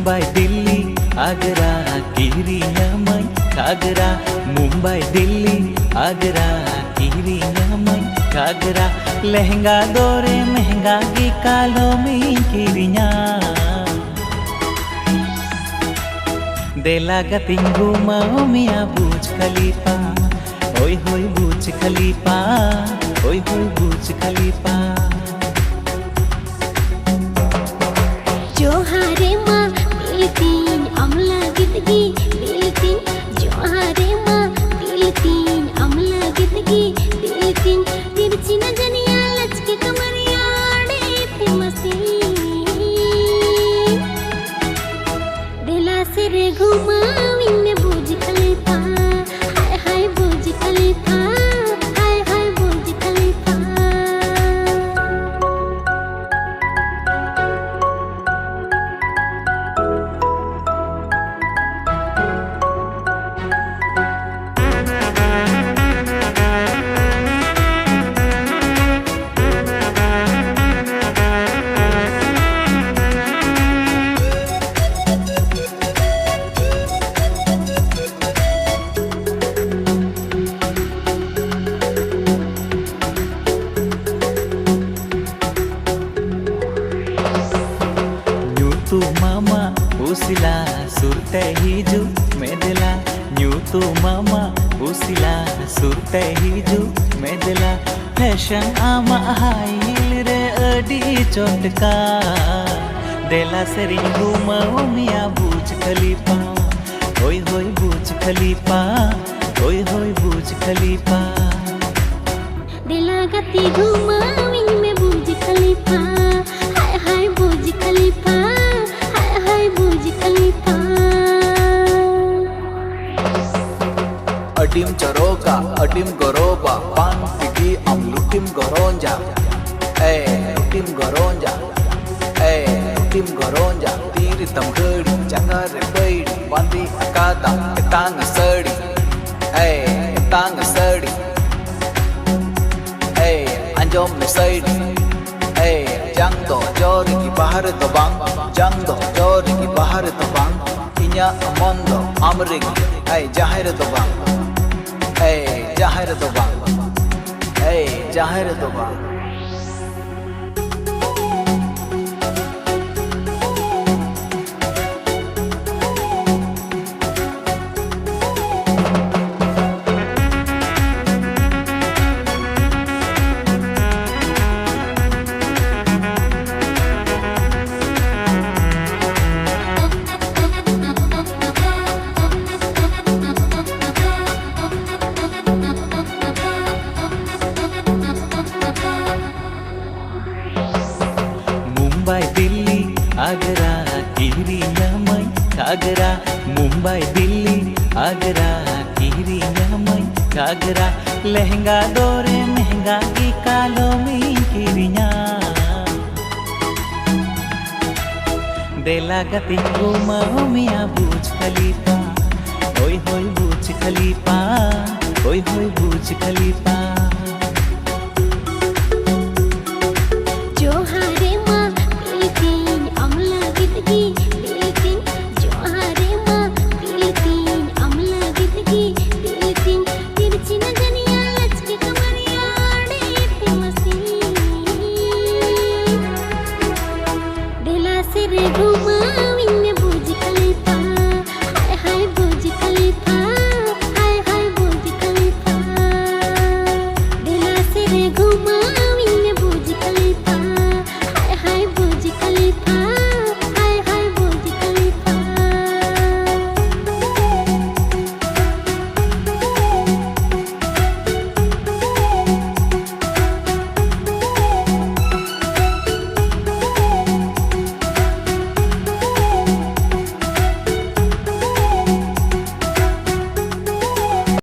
मुंबई दिल्ली आगरा किरियामय घागरा मुंबई दिल्ली आगरा किरियामय घागरा लहंगा दोरे महंगा की कालो में किरिया देला गतिंगु माओ मिया बुर्ज खलीफा ओय होय बुर्ज खलीफा ओय होय बुर्ज खलीफा जोहारे माँ बिलतीन अमला गिदगी बिलतीन जोहारे माँ बिलतीन अमला गिदगी बिलतीन तिरछी नजरिया लचके कमरिया आड़े थी मसीन दिला से रे घुमाविन बुर्ज खलीफा हाय हाय बुर्ज खलीफा हाय हाय बुर्ज खलीफा तू मामा उसिला सुरते हिजु मेदला न्यू तू मामा उसिला सुरते हिजु मेदला फैशन आमा हाइल रे अडी चोटका देला सेरिंगु माओ मिया बुर्ज खलीफा होय होय बुर्ज खलीफा होय होय बुर्ज खलीफा दिला गति घुमाविन में बुर्ज खलीफा हाय हाय बुर्ज खलीफा हाय हाय बुर्ज खलीफा अडीम चरोका अडीम गरोबा पान piggy am lutim goronja lutim goronja lutim goronja tiri tamgadi changare baidi bandi akada tang sadi anjom me sadi jang do jori ki bahar to bang jang do jori ki bahar to bang inya amondo amre ki jahir to bang jahir to bang jahir to bang Mumbai Delhi Agra किरियामय घागरा मुंबई दिल्ली आगरा किरियामय घागरा लहंगा दोरे महंगा की कालो में किरिया देला गतिंगु माओ मिया बुर्ज खलीफा ओय होय बुर्ज खलीफा